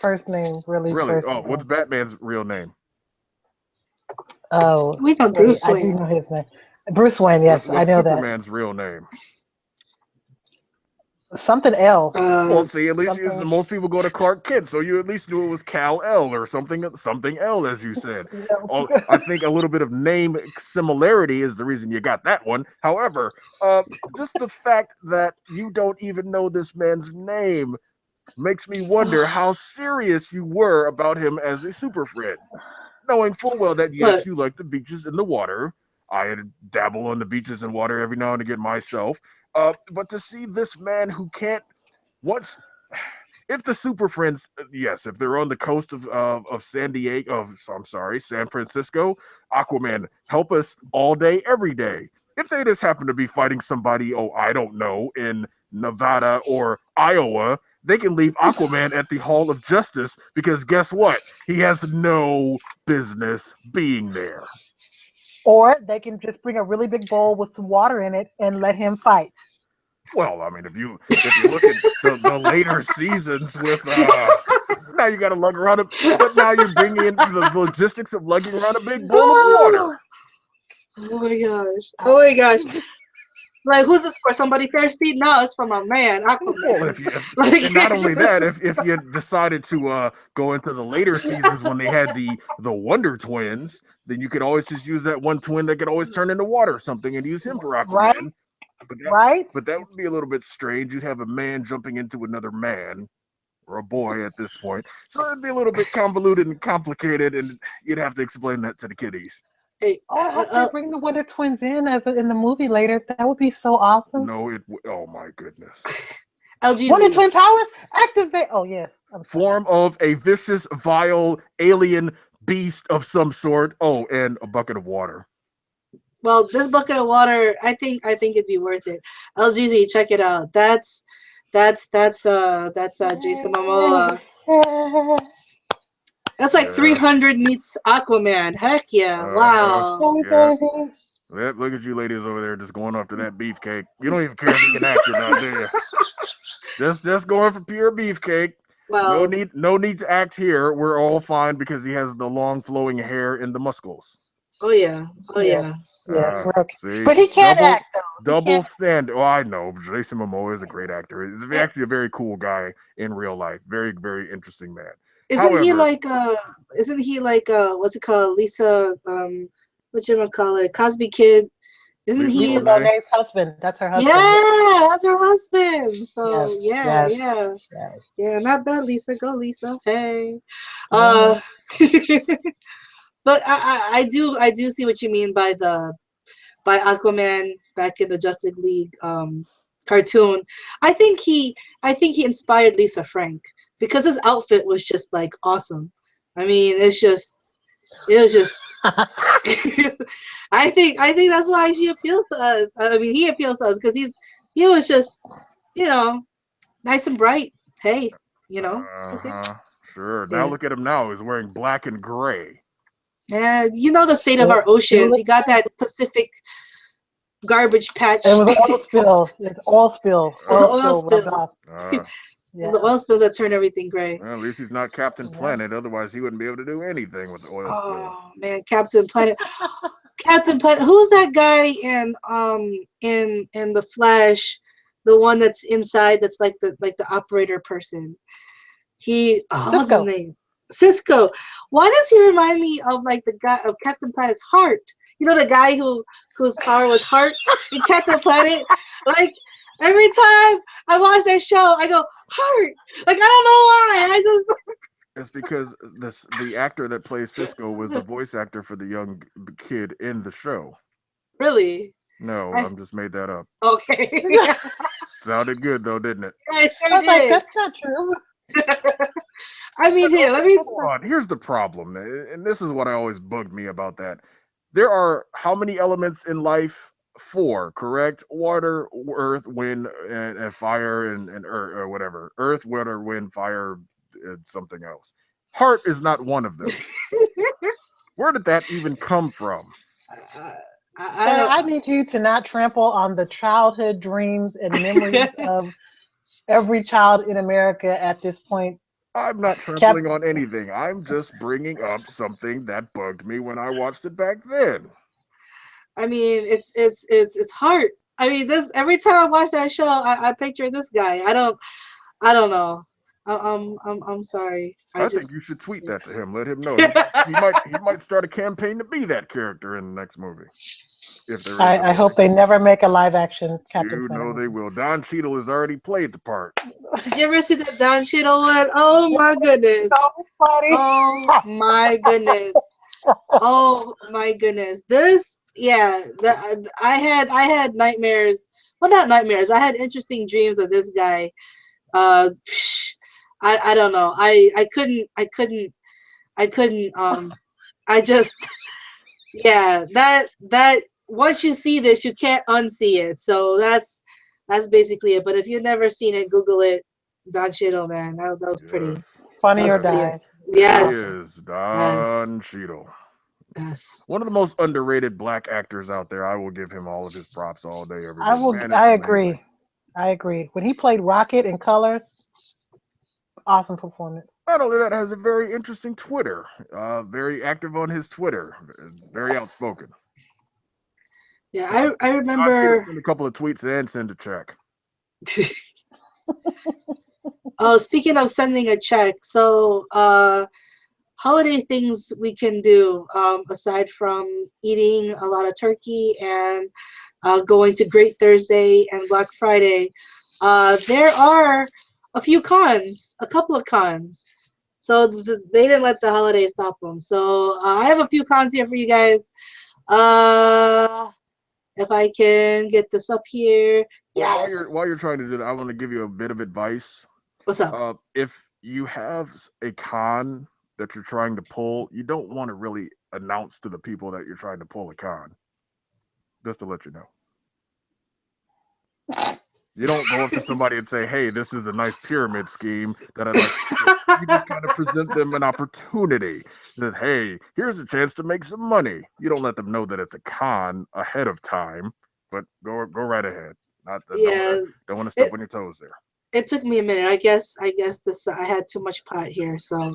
first name really Really? Oh, personally. what's Batman's real name? Oh, We know wait, Bruce I do Wayne. know his name. Bruce Wayne, yes, I What's know that. Superman's real name? Something L. Well, see, at least Something. most people go to Clark Kent, so you at least knew it was Cal L or something L, as you said. Oh, I think a little bit of name similarity is the reason you got that one. However, just the fact that you don't even know this man's name makes me wonder how serious you were about him as a super friend, knowing full well that yes, But you like the beaches and the water. I dabble on the beaches and water every now and again myself. But to see this man who can't once if the Super Friends, yes, if they're on the coast of San Diego, I'm sorry, San Francisco, Aquaman, help us all day, every day. If they just happen to be fighting somebody, oh, I don't know, in Nevada or Iowa, they can leave Aquaman at the Hall of Justice because guess what? He has no business being there. Or they can just bring a really big bowl with some water in it and let him fight. Well, I mean, if you look at the later seasons with now you got to lug around but now you're bringing in the logistics of lugging around a big bowl of water. Oh my gosh! Oh my gosh! Like, who's this for? Somebody thirsty? No, it's from a man. Well, and not only that, if you decided to go into the later seasons when they had the Wonder Twins, then you could always just use that one twin that could always turn into water or something and use him for Aquaman. Right? But that would be a little bit strange. You'd have a man jumping into another man, or a boy at this point. So it'd be a little bit convoluted and complicated, and you'd have to explain that to the kiddies. Hey, I hope they bring the Wonder Twins in in the movie later. That would be so awesome. No, oh my goodness. LGZ. Wonder Twin powers activate. Oh yeah. Form of a vicious, vile alien beast of some sort. Oh, and a bucket of water. Well, this bucket of water, I think it'd be worth it. LGZ, check it out. That's Jason Momoa. That's like 300 meets Aquaman. Heck yeah! Wow. Yeah. Look at you ladies over there just going after that beefcake. You don't even care if you can act or not, do you? Just going for pure beefcake. Well, no need to act here. We're all fine because he has the long flowing hair and the muscles. Oh yeah. Yes, we're okay. See, but he can't act though. Double stand. Oh, I know. Jason Momoa is a great actor. He's actually a very cool guy in real life. Very, very interesting man. Isn't he like what's it called? Lisa whatchamacallit, Cosby Kid? Isn't he Lisa Monet's husband? That's her husband. Yeah, that's her husband. So yes. yeah, not bad, Lisa. Go, Lisa. Hey. But I do see what you mean by Aquaman back in the Justice League cartoon. I think he inspired Lisa Frank because his outfit was just like awesome. I mean, it was just I think that's why she appeals to us. I mean, he appeals to us because he was just, nice and bright. Hey, it's okay. Sure. Now look at him now. He's wearing black and gray. Yeah, the state of our oceans. You got that Pacific garbage patch. It was an oil spill. It's oil spill. Oil spill. Yeah. The oil spills that turn everything gray. Well, at least he's not Captain Planet. Otherwise, he wouldn't be able to do anything with the oil spill. Oh man, Captain Planet. Captain Planet. Who's that guy in the Flash? The one that's inside. That's like the operator person. What's his name? Cisco. Why does he remind me of like the guy of Captain Planet's heart? The guy whose power was heart in Captain Planet. Like every time I watch that show, I go heart. Like I don't know why. It's because the actor that plays Cisco was the voice actor for the young kid in the show. Really? No, I just made that up. Okay. Sounded good though, didn't it? Yeah, it sure I was did. like, that's not true. I mean, here, let me. Hold on. Here's the problem, and this is what I always bugged me about that. There are how many elements in life? 4, correct? Water, earth, wind, and fire, and earth, or whatever. Earth, water, wind, fire, something else. Heart is not one of them. Where did that even come from? I need you to not trample on the childhood dreams and memories of every child in America at this point. I'm not trampling on anything. I'm just bringing up something that bugged me when I watched it back then. I mean, it's heart. I mean, this every time I watch that show, I picture this guy. I don't know. I'm sorry. I think you should tweet that to him. Let him know. He might start a campaign to be that character in the next movie. If there is I hope they never make a live action Captain Planet. You know they will. Don Cheadle has already played the part. Did you ever see that Don Cheadle one? Oh my goodness. So funny. Oh my goodness. Oh my goodness. I had nightmares. Well, not nightmares. I had interesting dreams of this guy. I don't know. I couldn't. I just that once you see this, you can't unsee it. So that's basically it. But if you've never seen it, Google it. Don Cheadle, man, that was pretty funny or die. There he Yes. is, Yes. Don Cheadle. Yes. One of the most underrated black actors out there. I will give him all of his props all day, every I day. The will. man is I amazing. agree. I agree. When he played Rocket in Colors, awesome performance. Not only that, has a very interesting Twitter. Very active on his Twitter. Very outspoken. Yeah, Don, I Don Cheadle remember. send a couple of tweets and send a check. Oh, speaking of sending a check, so holiday things we can do aside from eating a lot of turkey and going to Great Thursday and Black Friday. There are a few cons, a couple of cons. So they didn't let the holiday stop them. So I have a few cons here for you guys. Uh, if I can get this up here. Well, Yes. while you're trying to do that, I want to give you a bit of advice. What's up? If you have a con that you're trying to pull, you don't want to really announce to the people that you're trying to pull a con. Just to let you know. You don't go up to somebody and say, "Hey, this is a nice pyramid scheme that I'd like to do." You just kind of present them an opportunity that, hey, here's a chance to make some money. You don't let them know that it's a con ahead of time, but go right ahead. Not Yeah. don't want to step It on your toes there. it took me a minute. I guess this I had too much pot here, so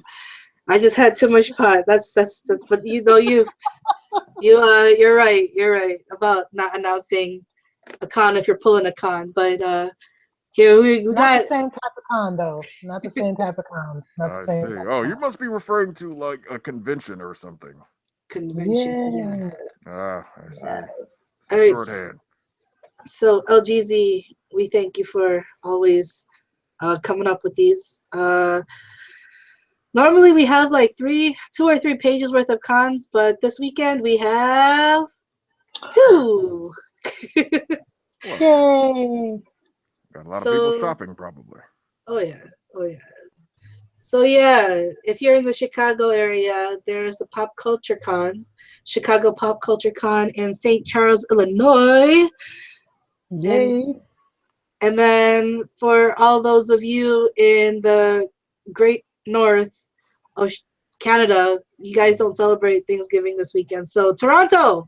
I just had too much pot. That's but you're right. You're right about not announcing a con if you're pulling a con. But here we Not the got same type of con, though. Not the same type of con. Not the I see. same type Oh, of you con. must be referring to like a convention or something. convention. Yeah. Yes. Ah, I see. Yes. It's a All right. shorthand. So LGZ, we thank you for always coming up with these. Normally we have like two or three pages worth of cons, but this weekend we have two. Well, Yay. got a lot of people So, shopping probably. oh yeah, oh yeah. So yeah, if you're in the Chicago area, there's the Pop Culture Con, Chicago Pop Culture Con in St. Charles, Illinois, and Yay. and then for all those of you in the Great North of Canada, you guys don't celebrate Thanksgiving this weekend. So Toronto,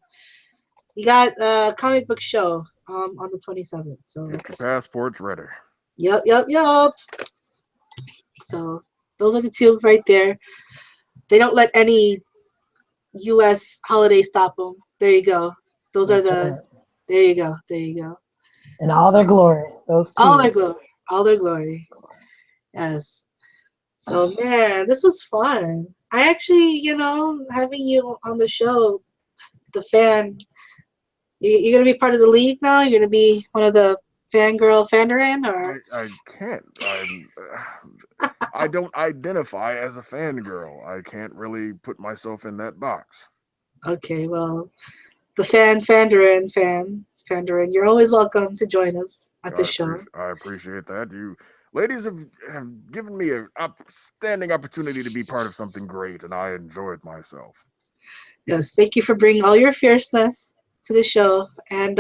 you got a comic book show on the 27th. So Get your passports ready. yep. So those are the two right there. They don't let any U.S. holiday stop them. There you go. Those are That's the. right. There you go. There you go. In all their So glory. Those all two. their glory. All their glory. Yes. So man, this was fun. I actually, having you on the show, the fan. You're gonna be part of the league now. You're gonna be one of the fangirl Fandarin, or I can't. I don't identify as a fangirl. I can't really put myself in that box. okay, well, the Fandarin. You're always welcome to join us at the show. I appreciate that. You ladies have given me an outstanding opportunity to be part of something great, and I enjoyed myself. Yes, thank you for bringing all your fierceness to the show, and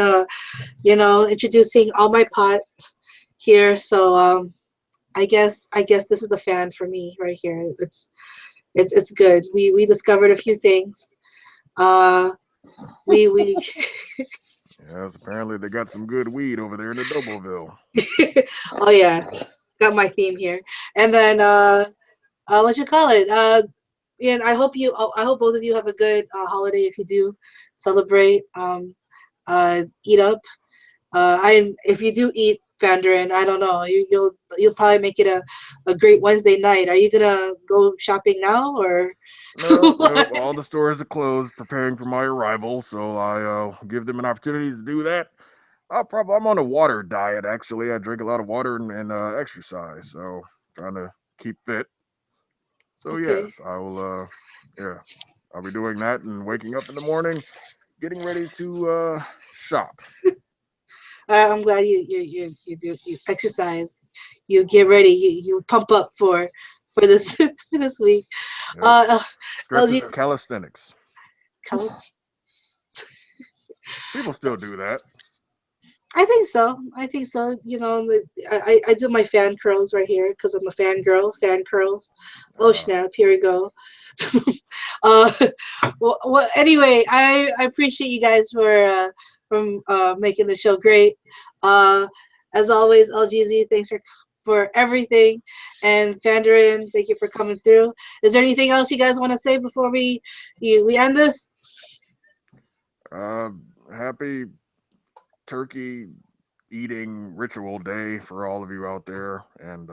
introducing all my pot here. So I guess this is the fan for me right here. It's good. We discovered a few things. Uh, we Yes, apparently they got some good weed over there in the Doubleville. oh yeah, got my theme here, and then what you call it? And I hope both of you have a good holiday if you do celebrate. Eat up. If you do eat Fandarin, I don't know. You'll probably make it a great Wednesday night. Are you gonna go shopping now or? No, all the stores are closed, preparing for my arrival, so I give them an opportunity to do that. I'm on a water diet actually. I drink a lot of water and exercise, so trying to keep fit. So Okay. yes, I will. Yeah, I'll be doing that and waking up in the morning, getting ready to shop. I'm glad you exercise. You get ready. You pump up for this for this week. Yep, Uh, stretches LG, and calisthenics. Calis- People still do that. I think so. I think so. You know, I do my fan curls right here because I'm a fangirl. Fan curls. Oh Uh, snap! Here we go. uh, well, anyway, I appreciate you guys for making the show great. Uh, as always, LGZ, thanks for everything, and Fandarin, thank you for coming through. Is there anything else you guys want to say before we end this? uh, happy turkey eating ritual day for all of you out there, and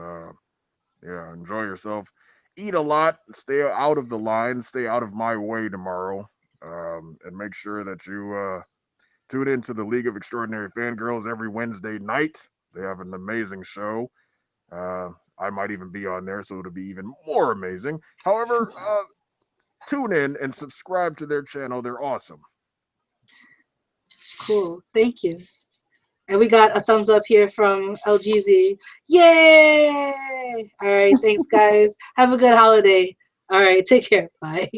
yeah, enjoy yourself. Eat a lot. Stay out of the line. Stay out of my way tomorrow, and make sure that you tune into the League of Extraordinary Fangirls every Wednesday night. They have an amazing show. Uh, I might even be on there, so it'll be even more amazing. However, tune in and subscribe to their channel. They're awesome. Cool. Thank you. And we got a thumbs up here from LGZ. Yay! All right. Thanks, guys. Have a good holiday. All right. Take care. Bye.